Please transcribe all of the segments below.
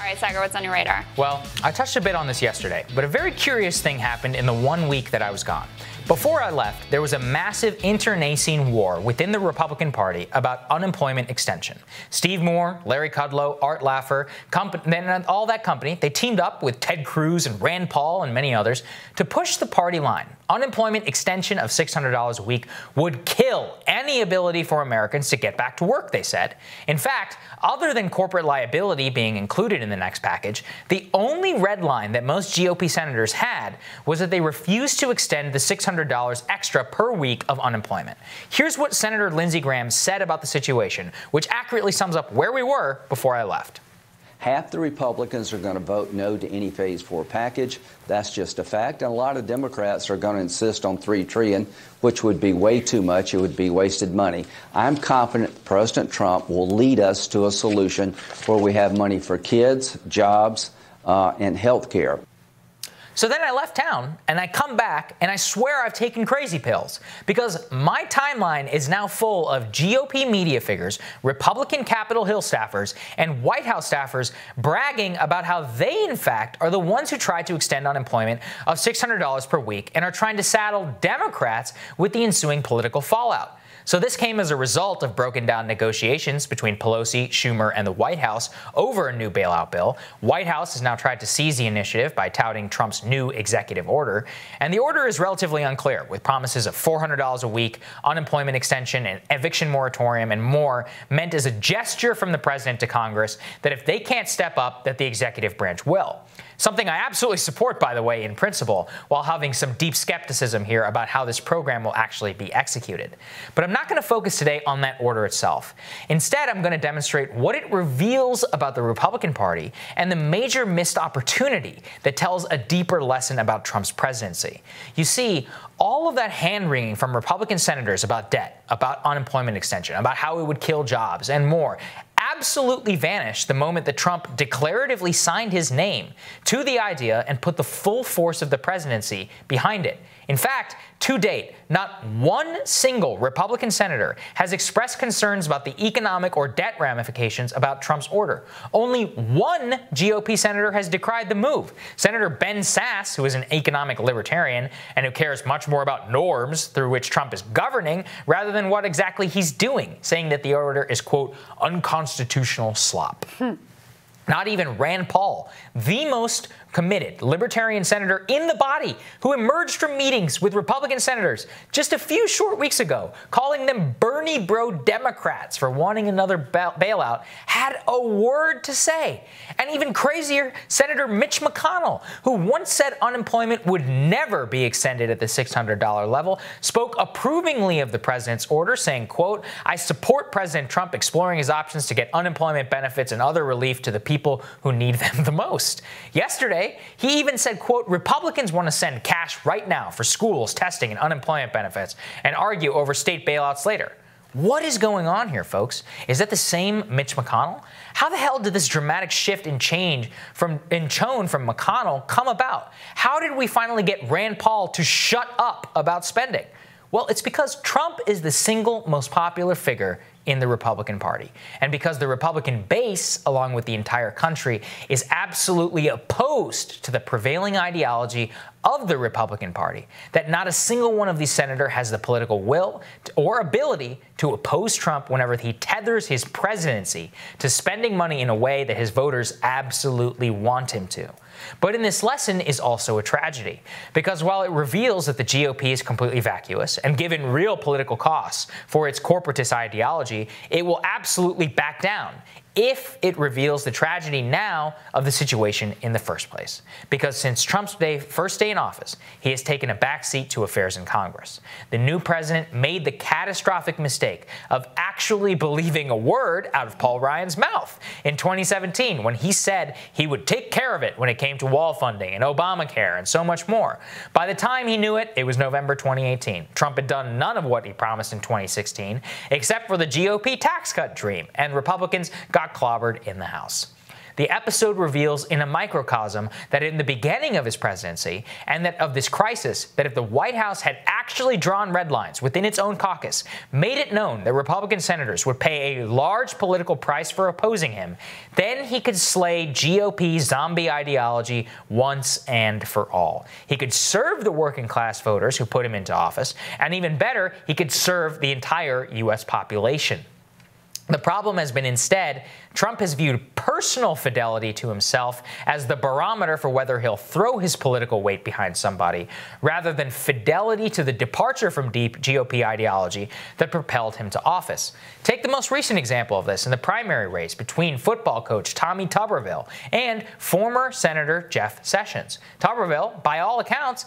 All right, Saagar, what's on your radar? Well, I touched a bit on this yesterday, but a very curious thing happened in the 1 week that I was gone. Before I left, there was a massive internecine war within the Republican Party about unemployment extension. Steve Moore, Larry Kudlow, Art Laffer, then all that company, they teamed up with Ted Cruz and Rand Paul and many others to push the party line. Unemployment extension of $600 a week would kill any ability for Americans to get back to work, they said. In fact, other than corporate liability being included in the next package, the only red line that most GOP senators had was that they refused to extend the $600 extra per week of unemployment. Here's what Senator Lindsey Graham said about the situation, which accurately sums up where we were before I left. Half the Republicans are going to vote no to any Phase 4 package. That's just a fact. And a lot of Democrats are going to insist on $3 trillion, which would be way too much. It would be wasted money. I'm confident President Trump will lead us to a solution where we have money for kids, jobs, and health care. So then I left town, and I come back, and I swear I've taken crazy pills, because my timeline is now full of GOP media figures, Republican Capitol Hill staffers, and White House staffers bragging about how they, in fact, are the ones who tried to extend unemployment of $600 per week and are trying to saddle Democrats with the ensuing political fallout. So this came as a result of broken down negotiations between Pelosi, Schumer, and the White House over a new bailout bill. White House has now tried to seize the initiative by touting Trump's new executive order. And the order is relatively unclear, with promises of $400 a week, unemployment extension, an eviction moratorium, and more meant as a gesture from the president to Congress that if they can't step up, that the executive branch will. Something I absolutely support, by the way, in principle, while having some deep skepticism here about how this program will actually be executed. But I'm not going to focus today on that order itself. Instead, I'm going to demonstrate what it reveals about the Republican Party and the major missed opportunity that tells a deeper lesson about Trump's presidency. You see, all of that hand-wringing from Republican senators about debt, about unemployment extension, about how it would kill jobs, and more absolutely vanished the moment that Trump declaratively signed his name to the idea and put the full force of the presidency behind it. In fact, to date, not one single Republican senator has expressed concerns about the economic or debt ramifications about Trump's order. Only one GOP senator has decried the move. Senator Ben Sasse, who is an economic libertarian and who cares much more about norms through which Trump is governing rather than what exactly he's doing, saying that the order is, quote, unconstitutional slop. Not even Rand Paul, the most committed libertarian senator in the body, who emerged from meetings with Republican senators just a few short weeks ago, calling them Bernie bro Democrats for wanting another bailout, had a word to say. And even crazier, Senator Mitch McConnell, who once said unemployment would never be extended at the $600 level, spoke approvingly of the president's order, saying, quote, I support President Trump exploring his options to get unemployment benefits and other relief to the people who need them the most. Yesterday, he even said, quote, Republicans want to send cash right now for schools, testing, and unemployment benefits and argue over state bailouts later. What is going on here, folks? Is that the same Mitch McConnell? How the hell did this dramatic shift in tone from McConnell come about? How did we finally get Rand Paul to shut up about spending? Well, it's because Trump is the single most popular figure in the Republican Party. And because the Republican base, along with the entire country, is absolutely opposed to the prevailing ideology of the Republican Party, that not a single one of these senators has the political will or ability to oppose Trump whenever he tethers his presidency to spending money in a way that his voters absolutely want him to. But in this lesson is also a tragedy, because while it reveals that the GOP is completely vacuous and given real political costs for its corporatist ideology, it will absolutely back down if it reveals the tragedy now of the situation in the first place. Because since Trump's first day in office, he has taken a backseat to affairs in Congress. The new president made the catastrophic mistake of actually believing a word out of Paul Ryan's mouth in 2017 when he said he would take care of it when it came to wall funding and Obamacare and so much more. By the time he knew it, it was November 2018. Trump had done none of what he promised in 2016, except for the GOP tax cut dream, and Republicans got clobbered in the House. the episode reveals in a microcosm that in the beginning of his presidency and that of this crisis, that if the White House had actually drawn red lines within its own caucus, made it known that Republican senators would pay a large political price for opposing him, then he could slay GOP zombie ideology once and for all. He could serve the working class voters who put him into office, and even better, he could serve the entire U.S. population. The problem has been instead, Trump has viewed personal fidelity to himself as the barometer for whether he'll throw his political weight behind somebody, rather than fidelity to the departure from deep GOP ideology that propelled him to office. Take the most recent example of this in the primary race between football coach Tommy Tuberville and former Senator Jeff Sessions. Tuberville, by all accounts,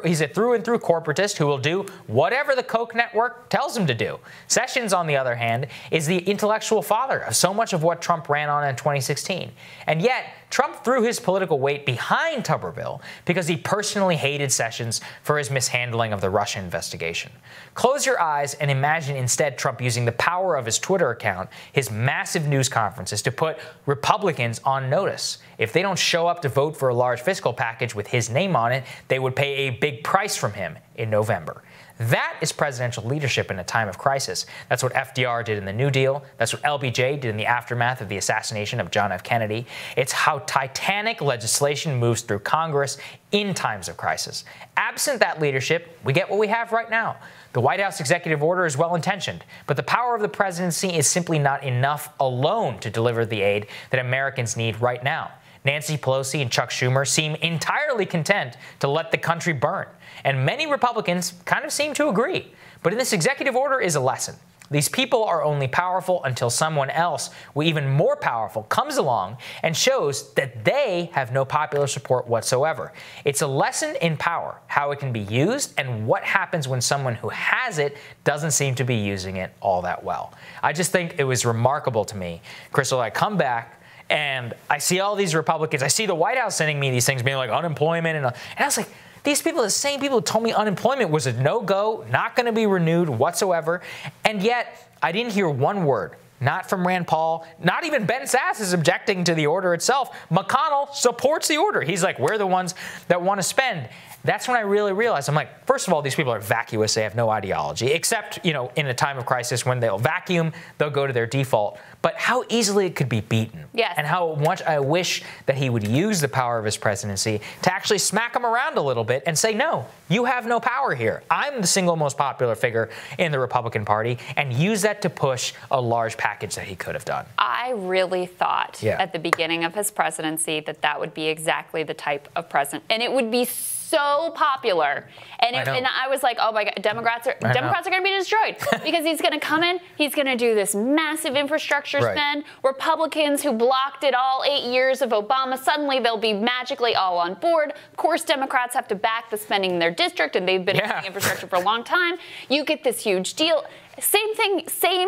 he's a through-and-through corporatist who will do whatever the Koch network tells him to do. Sessions, on the other hand, is the intellectual father of so much of what Trump ran on in 2016. And yet, Trump threw his political weight behind Tuberville because he personally hated Sessions for his mishandling of the Russia investigation. Close your eyes and imagine instead Trump using the power of his Twitter account, his massive news conferences, to put Republicans on notice. If they don't show up to vote for a large fiscal package with his name on it, they would pay a big price from him in November. That is presidential leadership in a time of crisis. That's what FDR did in the New Deal. That's what LBJ did in the aftermath of the assassination of John F. Kennedy. It's how titanic legislation moves through Congress in times of crisis. Absent that leadership, we get what we have right now. The White House executive order is well-intentioned, but the power of the presidency is simply not enough alone to deliver the aid that Americans need right now. Nancy Pelosi and Chuck Schumer seem entirely content to let the country burn, and many Republicans kind of seem to agree. But in this executive order is a lesson. These people are only powerful until someone else, even more powerful, comes along and shows that they have no popular support whatsoever. It's a lesson in power, how it can be used, and what happens when someone who has it doesn't seem to be using it all that well. I just think it was remarkable to me. Crystal, I come back, and I see all these Republicans. I see the White House sending me these things being like unemployment. And I was like, these people, the same people who told me unemployment was a no-go, not going to be renewed whatsoever. And yet I didn't hear one word. Not from Rand Paul. Not even Ben Sasse is objecting to the order itself. McConnell supports the order. He's like, we're the ones that want to spend. That's when I really realized, I'm like, first of all, these people are vacuous. They have no ideology, except, in a time of crisis when they'll vacuum, they'll go to their default. But how easily it could be beaten. Yes. And how much I wish that he would use the power of his presidency to actually smack him around a little bit and say, no, you have no power here. I'm the single most popular figure in the Republican Party, and use that to push a large package that he could have done. I really thought at the beginning of his presidency that would be exactly the type of president, and it would be so popular. And I was like, oh my God, Democrats are going to be destroyed because he's going to come in, he's going to do this massive infrastructure spend. Republicans who blocked it all 8 years of Obama, suddenly they'll be magically all on board. Of course, Democrats have to back the spending in their district, and they've been in infrastructure for a long time. You get this huge deal. Same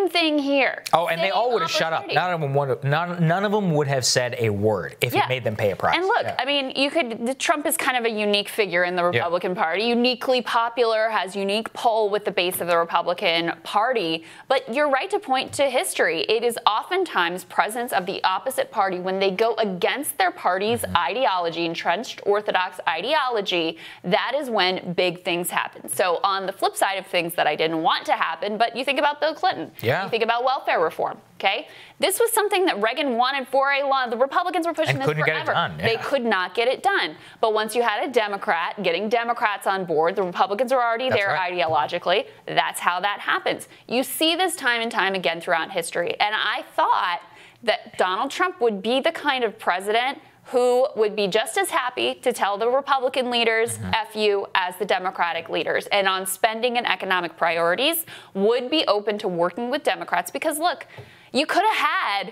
thing here. Oh, and they all would have shut up. None of them would have said a word if it made them pay a price. And look, I mean, Trump is kind of a unique figure in the Republican Party, uniquely popular, has unique pull with the base of the Republican Party. But you're right to point to history. It is oftentimes presidents of the opposite party, when they go against their party's ideology, entrenched orthodox ideology, that is when big things happen. So on the flip side of things that I didn't want to happen, but you think about Bill Clinton. You think about welfare reform. Okay, this was something that Reagan wanted for a long. The Republicans were pushing this forever. Get it done. They could not get it done. But once you had a Democrat getting Democrats on board, the Republicans were already there ideologically. That's how that happens. You see this time and time again throughout history. And I thought that Donald Trump would be the kind of president who would be just as happy to tell the Republican leaders F you as the Democratic leaders, and on spending and economic priorities would be open to working with Democrats. Because look, you could have had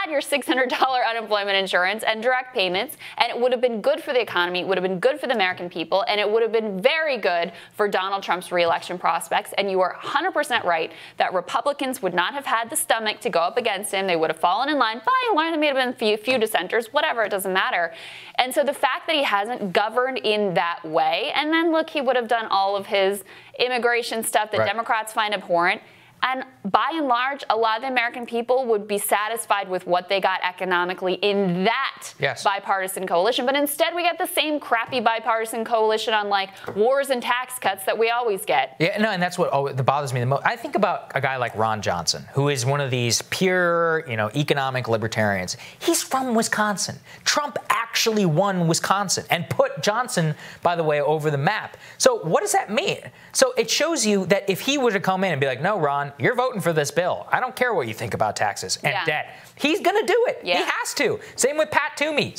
your $600 unemployment insurance and direct payments, and it would have been good for the economy, it would have been good for the American people, and it would have been very good for Donald Trump's reelection prospects. And you are 100% right that Republicans would not have had the stomach to go up against him. They would have fallen in line. Fine, there may have been a few dissenters, whatever, it doesn't matter. And so the fact that he hasn't governed in that way, and then look, he would have done all of his immigration stuff that Democrats find abhorrent. And by and large, a lot of the American people would be satisfied with what they got economically in that bipartisan coalition. But instead, we get the same crappy bipartisan coalition on like wars and tax cuts that we always get. Yeah, no, and that's what bothers me the most. I think about a guy like Ron Johnson, who is one of these pure, economic libertarians. He's from Wisconsin. Trump actually won Wisconsin and put Johnson, by the way, over the map. So what does that mean? So it shows you that if he were to come in and be like, no, Ron, you're voting for this bill. I don't care what you think about taxes and debt. He's going to do it. Yeah. He has to. Same with Pat Toomey.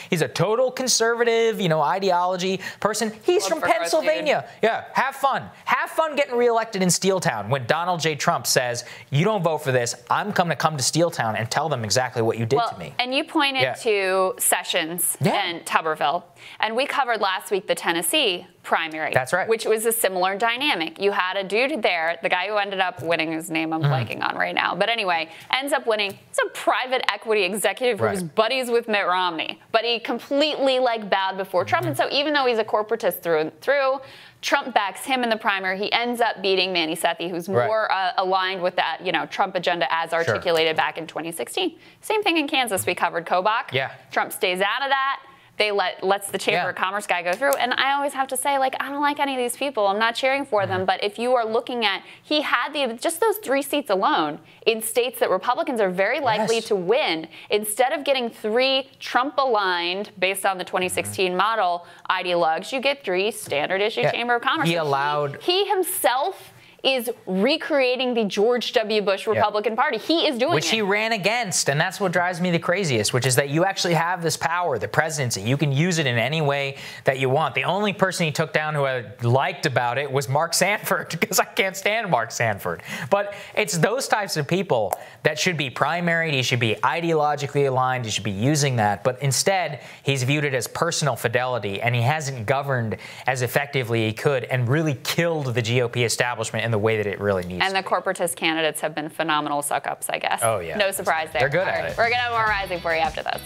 He's a total conservative, ideology person. He's from Pennsylvania. Yeah, have fun. Have fun getting reelected in Steeltown when Donald J. Trump says, you don't vote for this, I'm going to come to Steeltown and tell them exactly what you did to me. And you pointed to Sessions and Tuberville. And we covered last week the Tennessee primary. That's right. Which was a similar dynamic. You had a dude there, the guy who ended up winning, whose name I'm blanking on right now. But anyway, ends up winning. He's a private equity executive who was buddies with Mitt Romney. But he completely bowed before Trump. And so even though he's a corporatist through and through, Trump backs him in the primary. He ends up beating Manny Sethi, who's more aligned with that, Trump agenda as articulated back in 2016. Same thing in Kansas. We covered Kobach. Yeah. Trump stays out of that. They lets the Chamber of Commerce guy go through. And I always have to say, I don't like any of these people. I'm not cheering for them. But if you are looking at, he had just those 3 seats alone in states that Republicans are very likely to win. Instead of getting 3 Trump-aligned, based on the 2016 model, ideologues, you get 3 standard-issue Chamber of Commerce. He himself is recreating the George W. Bush Republican Party. He is doing Which he ran against, and that's what drives me the craziest, which is that you actually have this power, the presidency. You can use it in any way that you want. The only person he took down who I liked about it was Mark Sanford, because I can't stand Mark Sanford. But it's those types of people that should be primaried. He should be ideologically aligned. He should be using that. But instead, he's viewed it as personal fidelity, and he hasn't governed as effectively as he could and really killed the GOP establishment in the way that it really needs to. And the corporatist candidates have been phenomenal suck-ups, I guess. Oh, yeah. No surprise there. They're good at it. We're going to have more Rising for you after this.